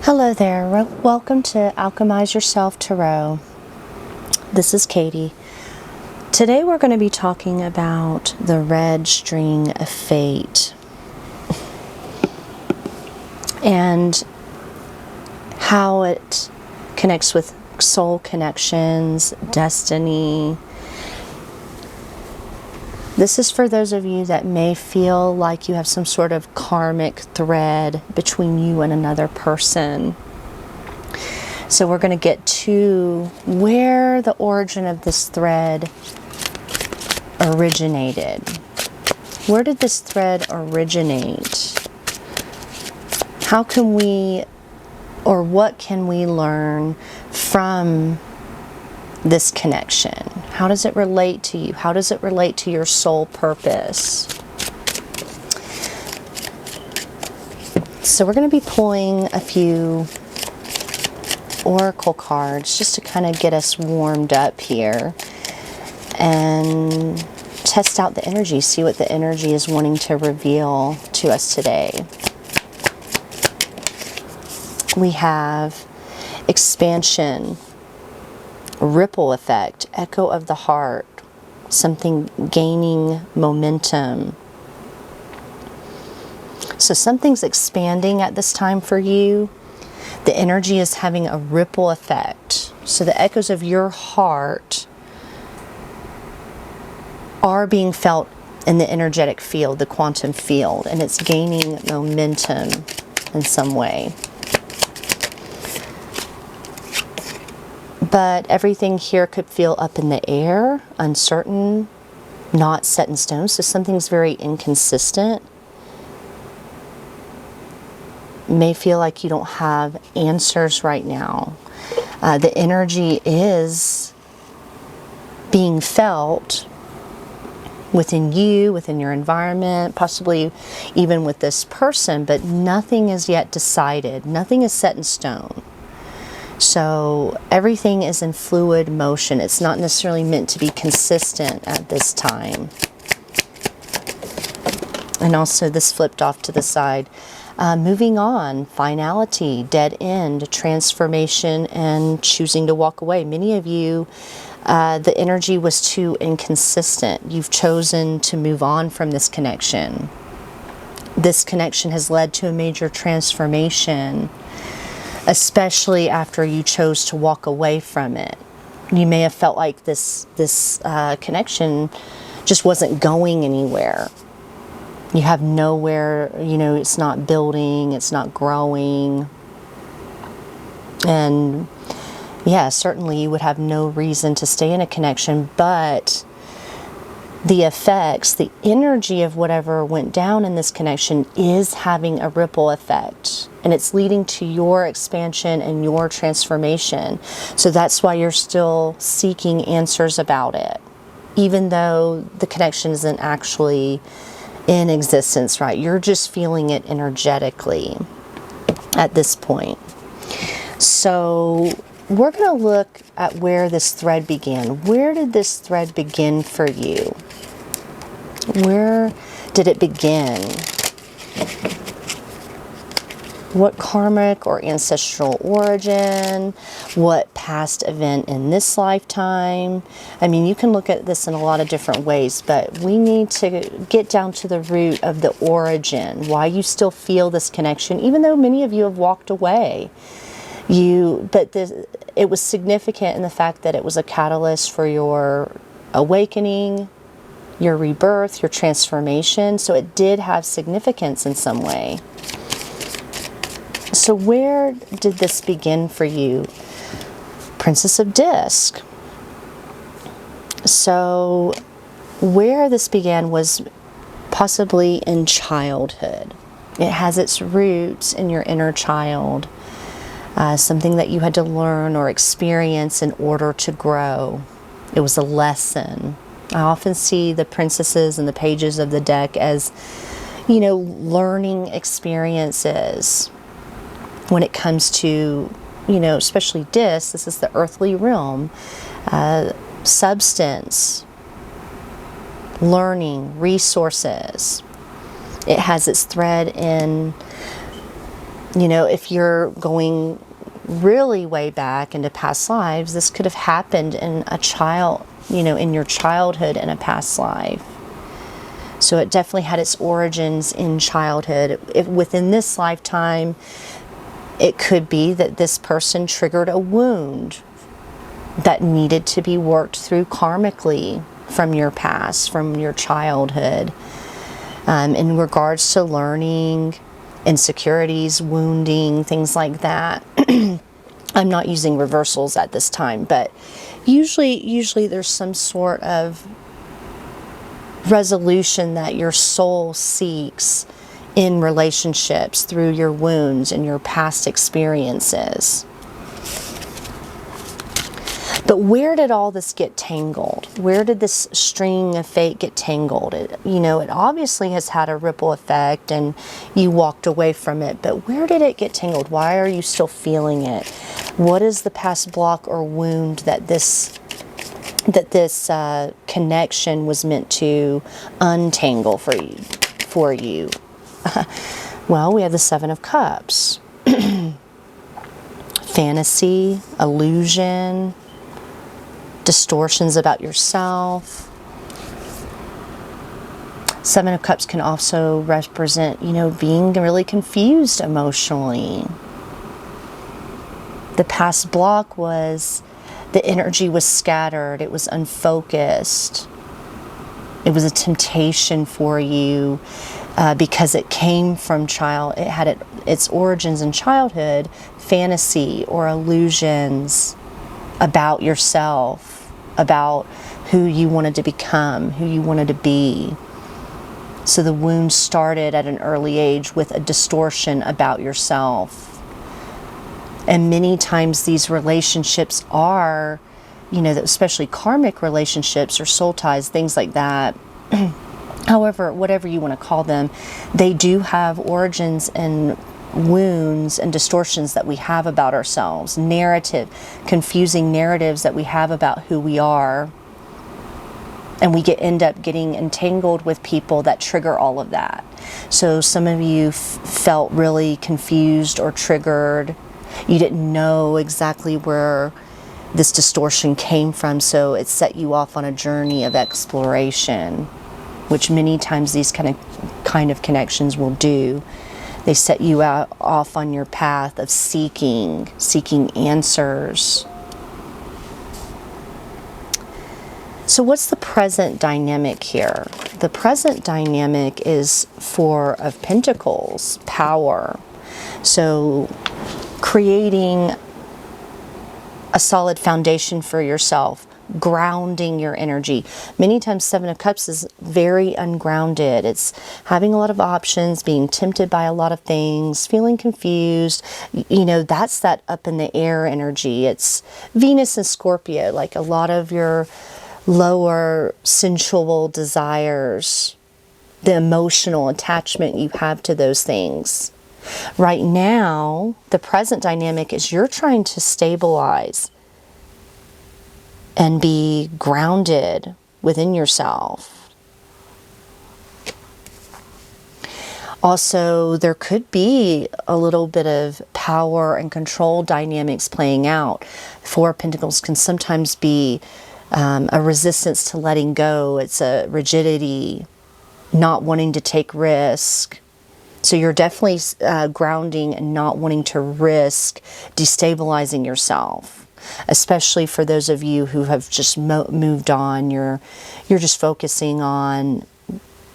Hello there, welcome to Alchemize Yourself Tarot. This is Katie. Today we're going to be talking about the red string of fate and how it connects with soul connections, destiny. This is for those of you that may feel like you have some sort of karmic thread between you and another person. So we're going to get to where the origin of this thread originated. Where did this thread originate? How can we, or what can we learn from this connection? How does it relate to you? How does it relate to your soul purpose? So we're going to be pulling a few oracle cards just to kind of get us warmed up here and test out the energy, see what the energy is wanting to reveal to us today. We have expansion, ripple effect, echo of the heart, something gaining momentum. So something's expanding at this time for you. The energy is having a ripple effect. So the echoes of your heart are being felt in the energetic field, the quantum field, and it's gaining momentum in some way. But everything here could feel up in the air, uncertain, not set in stone. So something's very inconsistent. May feel like you don't have answers right now. The energy is being felt within you, within your environment, possibly even with this person, but nothing is yet decided. Nothing is set in stone. So everything is in fluid motion. It's not necessarily meant to be consistent at this time. And also this flipped off to the side. Moving on, finality, dead end, transformation, and choosing to walk away. Many of you, the energy was too inconsistent. You've chosen to move on from this connection. This connection has led to a major transformation, especially after you chose to walk away from it. You may have felt like this connection just wasn't going anywhere. You have nowhere, it's not building, it's not growing. And yeah, certainly you would have no reason to stay in a connection, but the effects, the energy of whatever went down in this connection is having a ripple effect. And it's leading to your expansion and your transformation. So that's why you're still seeking answers about it. Even though the connection isn't actually in existence, right? You're just feeling it energetically at this point. So we're going to look at where this thread began. Where did this thread begin for you? Where did it begin? What karmic or ancestral origin? What past event in this lifetime? I mean, you can look at this in a lot of different ways, but we need to get down to the root of the origin, why you still feel this connection, even though many of you have walked away. It was significant in the fact that it was a catalyst for your awakening, your rebirth, your transformation. So it did have significance in some way. So where did this begin for you? Princess of Disc. So where this began was possibly in childhood. It has its roots in your inner child. Something that you had to learn or experience in order to grow. It was a lesson. I often see the princesses and the pages of the deck as, learning experiences. When it comes to, especially Dis, this is the earthly realm, substance, learning, resources. It has its thread in You know, if you're going really way back into past lives, this could have happened in a child, you know, in your childhood in a past life. So it definitely had its origins in childhood. If within this lifetime, it could be that this person triggered a wound that needed to be worked through karmically from your past, from your childhood, in regards to learning, insecurities, wounding, things like that. I'm not using reversals at this time, but usually there's some sort of resolution that your soul seeks in relationships through your wounds and your past experiences. But where did all this get tangled? Where did this string of fate get tangled? It obviously has had a ripple effect and you walked away from it, but where did it get tangled? Why are you still feeling it? What is the past block or wound that this connection was meant to untangle for you? Well, we have the Seven of Cups. Fantasy, illusion, distortions about yourself. Seven of Cups can also represent, being really confused emotionally. The past block was the energy was scattered. It was unfocused. It was a temptation for you because it came from it had its origins in childhood, fantasy or illusions about yourself, about who you wanted to become, who you wanted to be. So the wound started at an early age with a distortion about yourself. And many times these relationships are, especially karmic relationships or soul ties, things like that. However, whatever you want to call them, they do have origins in wounds and distortions that we have about ourselves, confusing narratives that we have about who we are. And we end up getting entangled with people that trigger all of that. So some of you felt really confused or triggered. You didn't know exactly where this distortion came from, so it set you off on a journey of exploration, which many times these kind of connections will do. They set you off on your path of seeking answers. So what's the present dynamic here? The present dynamic is Four of Pentacles, power. So creating a solid foundation for yourself, grounding your energy. Many times Seven of Cups is very ungrounded. It's having a lot of options, being tempted by a lot of things, feeling confused. That's that up in the air energy. It's Venus and Scorpio, like a lot of your lower sensual desires, the emotional attachment you have to those things. Right now, the present dynamic is you're trying to stabilize and be grounded within yourself. Also, there could be a little bit of power and control dynamics playing out. Four of Pentacles can sometimes be a resistance to letting go. It's a rigidity, not wanting to take risk. So you're definitely grounding and not wanting to risk destabilizing yourself, especially for those of you who have just moved on. You're just focusing on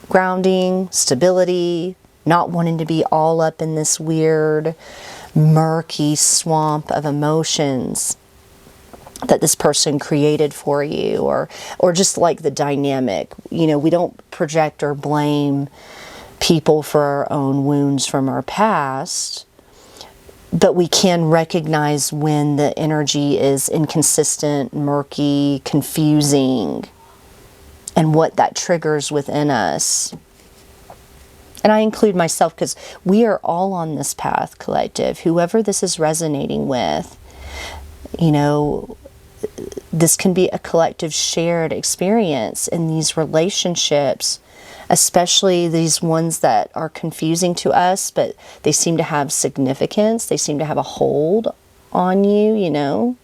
grounding, stability, not wanting to be all up in this weird, murky swamp of emotions that this person created for you, or just like the dynamic. We don't project or blame people for our own wounds from our past, but we can recognize when the energy is inconsistent, murky, confusing, and what that triggers within us. And I include myself because we are all on this path, collective. Whoever this is resonating with, this can be a collective shared experience in these relationships, especially these ones that are confusing to us, but they seem to have significance. They seem to have a hold on you, you know.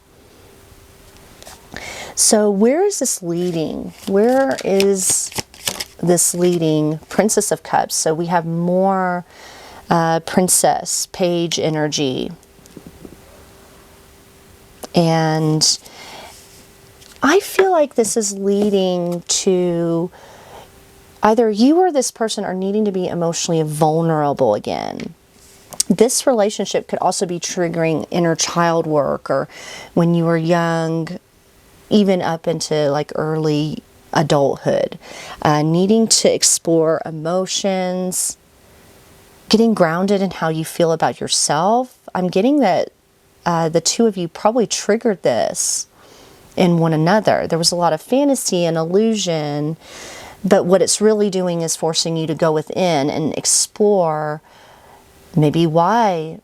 So where is this leading? Where is this leading? Princess of Cups. So we have more princess, page energy. And I feel like this is leading to either you or this person are needing to be emotionally vulnerable again. This relationship could also be triggering inner child work, or when you were young, even up into like early adulthood, needing to explore emotions, getting grounded in how you feel about yourself. I'm getting that the two of you probably triggered this in one another. There was a lot of fantasy and illusion, but what it's really doing is forcing you to go within and explore maybe why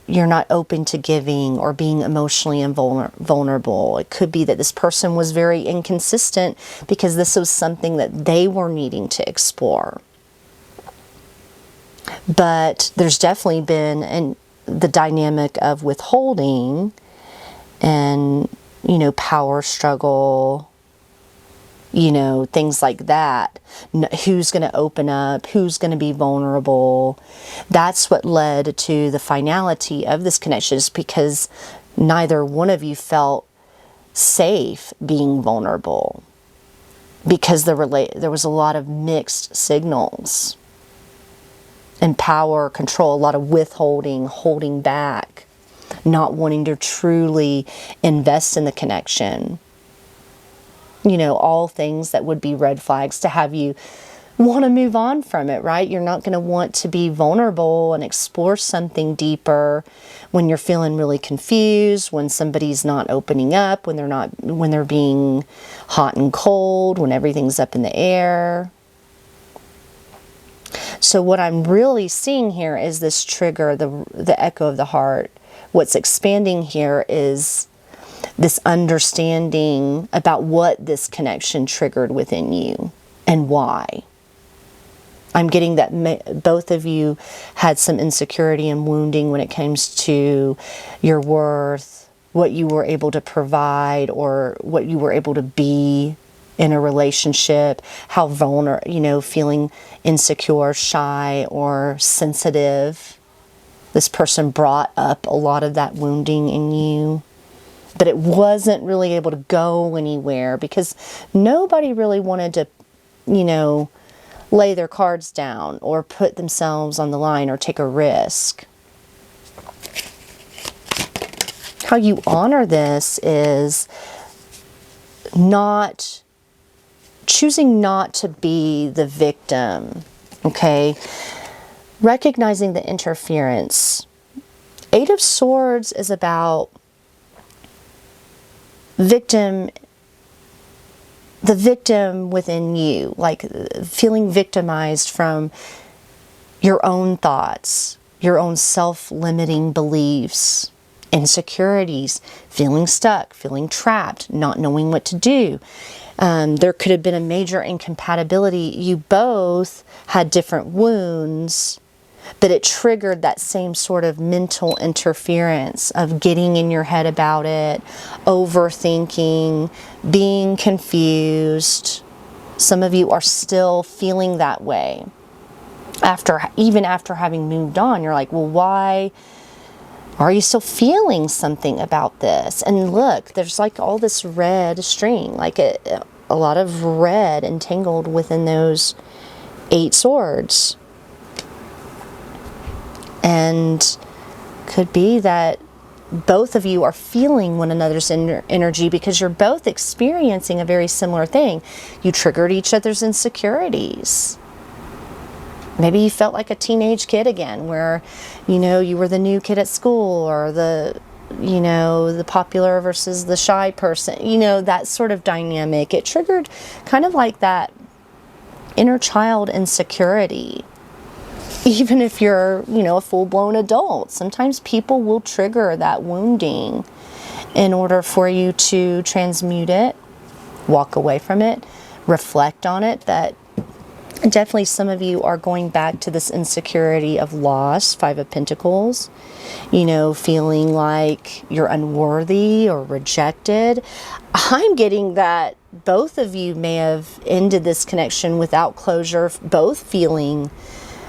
you're not open to giving or being emotionally vulnerable. It could be that this person was very inconsistent because this was something that they were needing to explore. But there's definitely been the dynamic of withholding and, you know, power struggle, you know, things like that. Who's going to open up? Who's going to be vulnerable? That's what led to the finality of this connection, is because neither one of you felt safe being vulnerable, because there was a lot of mixed signals and power, control, a lot of withholding, holding back, not wanting to truly invest in the connection. You know, all things that would be red flags to have you want to move on from it, right? You're not going to want to be vulnerable and explore something deeper when you're feeling really confused, when somebody's not opening up, when they're being hot and cold, when everything's up in the air. So what I'm really seeing here is this trigger, the echo of the heart. What's expanding here is this understanding about what this connection triggered within you and why. I'm getting that both of you had some insecurity and wounding when it comes to your worth, what you were able to provide or what you were able to be in a relationship, how vulnerable, you know, feeling insecure, shy, or sensitive. This person brought up a lot of that wounding in you. But it wasn't really able to go anywhere because nobody really wanted to, you know, lay their cards down or put themselves on the line or take a risk. How you honor this is choosing not to be the victim, okay? Recognizing the interference. Eight of Swords is about the victim within you, like feeling victimized from your own thoughts, your own self-limiting beliefs, insecurities, feeling stuck, feeling trapped, not knowing what to do. There could have been a major incompatibility. You both had different wounds, but it triggered that same sort of mental interference of getting in your head about it, overthinking, being confused. Some of you are still feeling that way. Even after having moved on, you're like, well, why are you still feeling something about this? And look, there's like all this red string, like a lot of red entangled within those 8 swords. And could be that both of you are feeling one another's energy because you're both experiencing a very similar thing. You triggered each other's insecurities. Maybe you felt like a teenage kid again, where, you know, you were the new kid at school, or the popular versus the shy person, you know, that sort of dynamic. It triggered kind of like that inner child insecurity. Even if you're, you know, a full-blown adult, sometimes people will trigger that wounding in order for you to transmute it, walk away from it, reflect on it, that Definitely some of you are going back to this insecurity of loss, Five of Pentacles, you know, feeling like you're unworthy or rejected. I'm getting that both of you may have ended this connection without closure, both feeling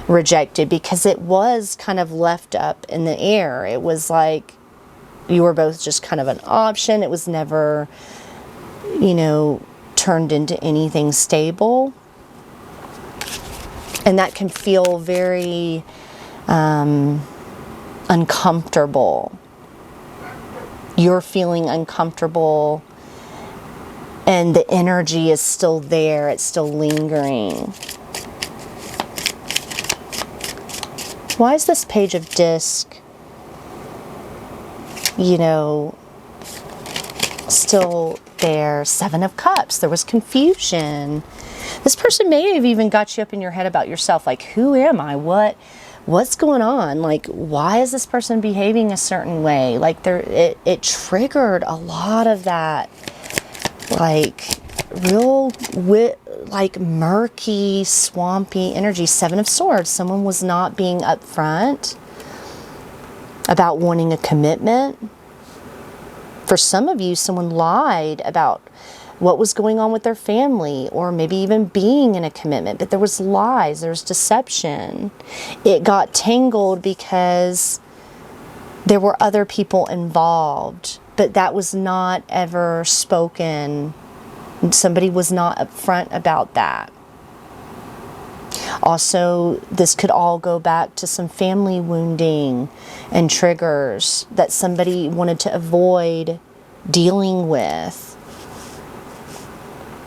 rejected, because it was kind of left up in the air. It was like you were both just kind of an option. It was never, you know, turned into anything stable. And that can feel very uncomfortable. You're feeling uncomfortable, and the energy is still there. It's still lingering. Why is this Page of Disc, you know, still there? Seven of Cups. There was confusion. This person may have even got you up in your head about yourself. Like, who am I? What's going on? Like, why is this person behaving a certain way? Like, it triggered a lot of that, like, real, like, murky, swampy energy. Seven of Swords. Someone was not being upfront about wanting a commitment. For some of you, someone lied about what was going on with their family, or maybe even being in a commitment, but there was lies, there was deception. It got tangled because there were other people involved, but that was not ever spoken. Somebody was not upfront about that. Also, this could all go back to some family wounding and triggers that somebody wanted to avoid dealing with.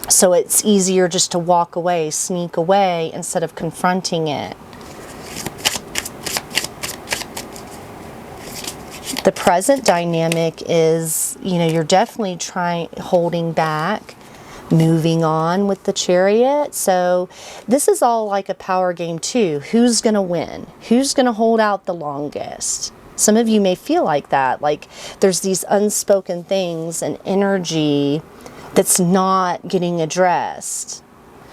So it's easier just to walk away, sneak away, instead of confronting it. The present dynamic is, you know, you're definitely holding back, moving on with the Chariot. So this is all like a power game too. Who's going to win? Who's going to hold out the longest? Some of you may feel like that. Like there's these unspoken things and energy that's not getting addressed.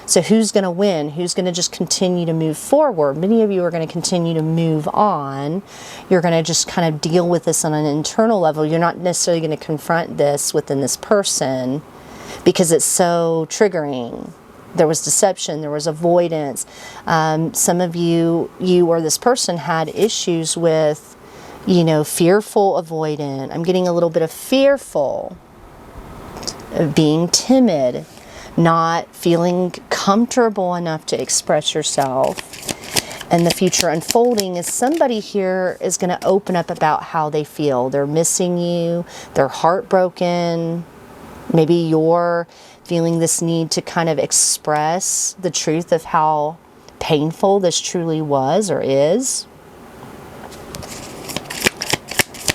So who's going to win? Who's going to just continue to move forward? Many of you are going to continue to move on. You're going to just kind of deal with this on an internal level. You're not necessarily going to confront this within this person because it's so triggering. There was deception, there was avoidance. Some of you or this person had issues with, you know, fearful avoidant. I'm getting a little bit of fearful. Being timid, not feeling comfortable enough to express yourself. And the future unfolding is somebody here is going to open up about how they feel. They're missing you. They're heartbroken. Maybe you're feeling this need to kind of express the truth of how painful this truly was or is.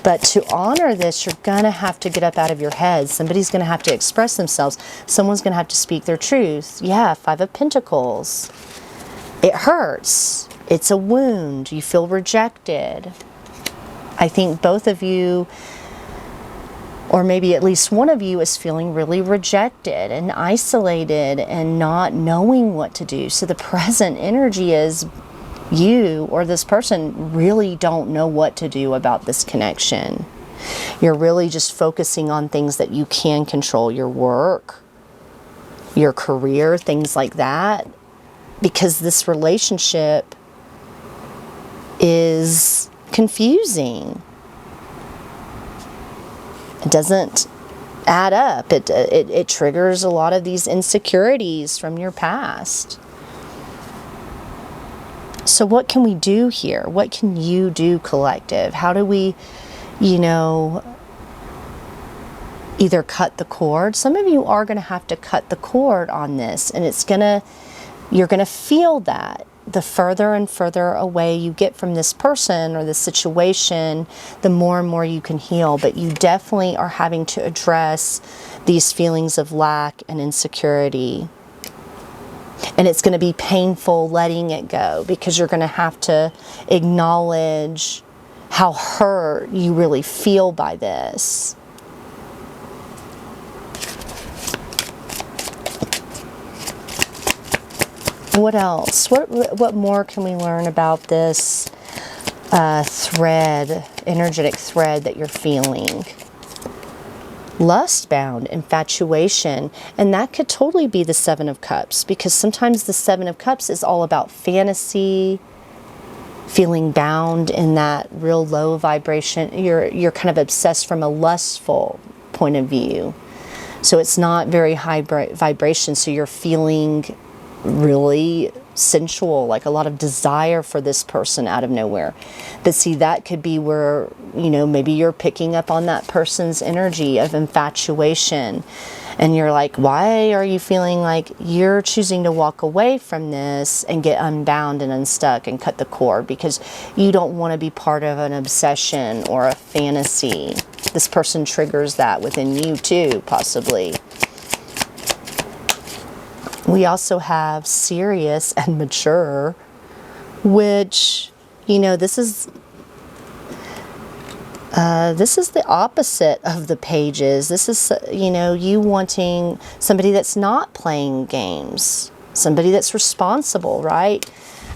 But to honor this, you're going to have to get up out of your head. Somebody's going to have to express themselves. Someone's going to have to speak their truth. Yeah, Five of Pentacles. It hurts. It's a wound. You feel rejected. I think both of you, or maybe at least one of you, is feeling really rejected and isolated and not knowing what to do. So the present energy is you or this person really don't know what to do about this connection. You're really just focusing on things that you can control, your work, your career, things like that, because this relationship is confusing. It doesn't add up. It triggers a lot of these insecurities from your past. So what can we do here? What can you do, collective? How do we, you know, either cut the cord? Some of you are going to have to cut the cord on this, and you're going to feel that. The further and further away you get from this person or this situation, the more and more you can heal. But you definitely are having to address these feelings of lack and insecurity. And it's going to be painful letting it go, because you're going to have to acknowledge how hurt you really feel by this. What else? What more can we learn about this energetic thread that you're feeling? Lust-bound, infatuation, and that could totally be the Seven of Cups, because sometimes the Seven of Cups is all about fantasy, feeling bound in that real low vibration. You're kind of obsessed from a lustful point of view. So it's not very high vibration, so you're feeling really sensual, like a lot of desire for this person out of nowhere. But see, that could be where, maybe you're picking up on that person's energy of infatuation, and you're like, why are you feeling like you're choosing to walk away from this and get unbound and unstuck and cut the cord because you don't want to be part of an obsession or a fantasy? This person triggers that within you too, possibly. We also have serious and mature, which, this is the opposite of the pages. This is, you wanting somebody that's not playing games, somebody that's responsible, right?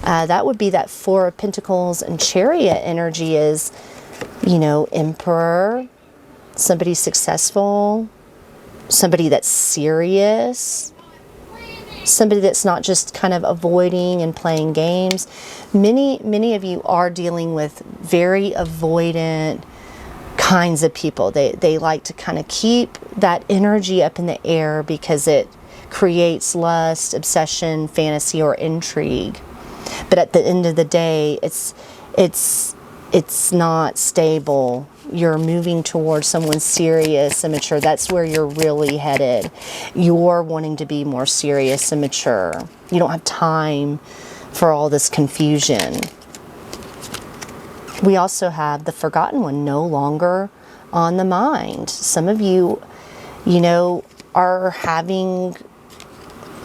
That would be that Four of Pentacles and Chariot energy is, Emperor, somebody successful, somebody that's serious, somebody that's not just kind of avoiding and playing games. Many of you are dealing with very avoidant kinds of people. They like to kind of keep that energy up in the air because it creates lust, obsession, fantasy, or intrigue. But at the end of the day, it's not stable. You're moving towards someone serious and mature. That's where you're really headed. You're wanting to be more serious and mature. You don't have time for all this confusion. We also have the Forgotten One, no longer on the mind. Some of you, are having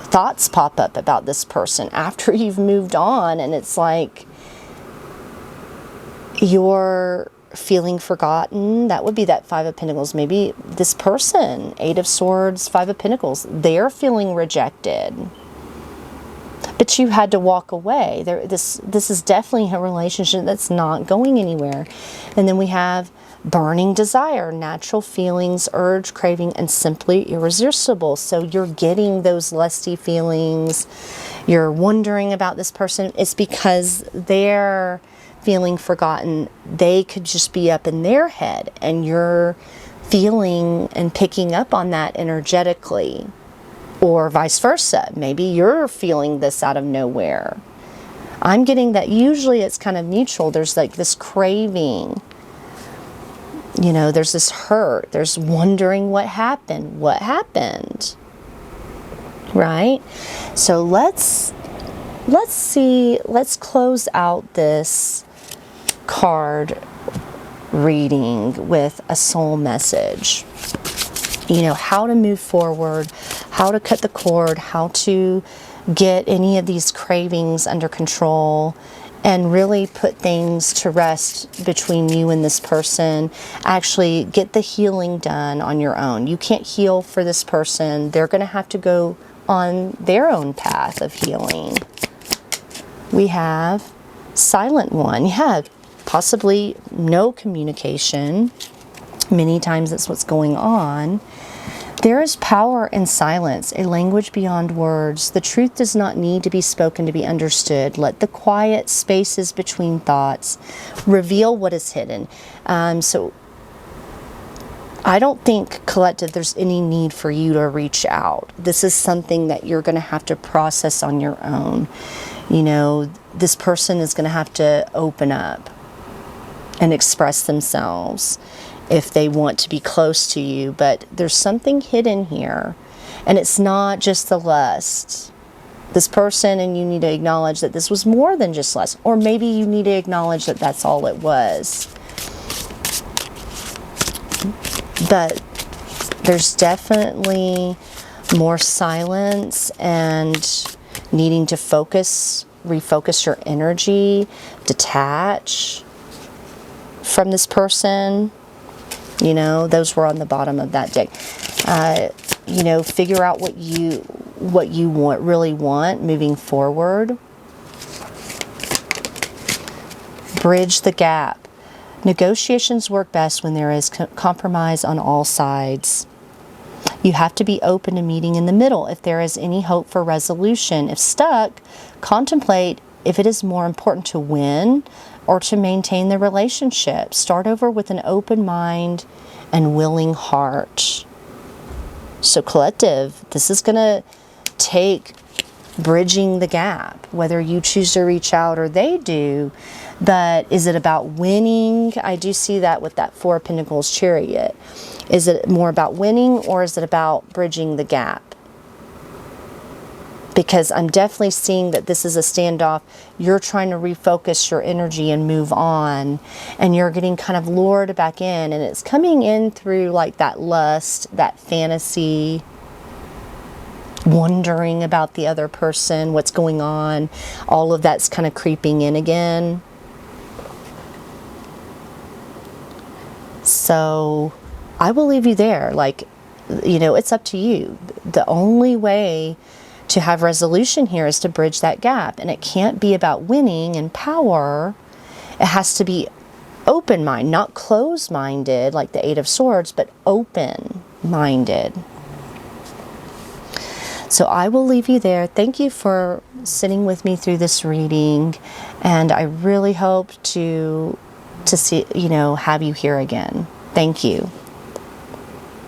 thoughts pop up about this person after you've moved on, and it's like you're feeling forgotten. That would be that Five of Pentacles. Maybe this person, Eight of Swords, Five of Pentacles, they're feeling rejected, but you had to walk away. This is definitely a relationship that's not going anywhere. And then we have burning desire, natural feelings, urge, craving, and simply irresistible. So you're getting those lusty feelings. You're wondering about this person. It's because they're feeling forgotten. They could just be up in their head, and you're feeling and picking up on that energetically, or vice versa. Maybe you're feeling this out of nowhere. I'm getting that usually it's kind of mutual. There's like this craving, there's this hurt, there's wondering what happened, right? So let's close out this card reading with a soul message. How to move forward, how to cut the cord, how to get any of these cravings under control, and really put things to rest between you and this person. Actually get the healing done on your own. You can't heal for this person. They're going to have to go on their own path of healing. We have Silent One. Yeah, possibly no communication. Many times that's what's going on. There is power in silence, a language beyond words. The truth does not need to be spoken to be understood. Let the quiet spaces between thoughts reveal what is hidden. So I don't think, collective, there's any need for you to reach out. This is something that you're going to have to process on your own. This person is going to have to open up and express themselves if they want to be close to you. But there's something hidden here, and it's not just the lust. This person, and you need to acknowledge that this was more than just lust, or maybe you need to acknowledge that that's all it was. But there's definitely more silence and needing to refocus your energy, detach from this person. Those were on the bottom of that deck. Figure out what you really want moving forward. Bridge the gap. Negotiations work best when there is compromise on all sides. You have to be open to meeting in the middle if there is any hope for resolution. If stuck, contemplate if it is more important to win or to maintain the relationship. Start over with an open mind and willing heart. So collective, this is going to take bridging the gap, whether you choose to reach out or they do. But is it about winning? I do see that with that Four of Pentacles Chariot. Is it more about winning, or is it about bridging the gap? Because I'm definitely seeing that this is a standoff. You're trying to refocus your energy and move on, and you're getting kind of lured back in, and it's coming in through like that lust, that fantasy, wondering about the other person, what's going on. All of that's kind of creeping in again. So I will leave you there. Like, you know, it's up to you. The only way to have resolution here is to bridge that gap. And it can't be about winning and power. It has to be open-minded, not closed-minded like the Eight of Swords, but open-minded. So I will leave you there. Thank you for sitting with me through this reading. And I really hope to see, you know, have you here again. Thank you.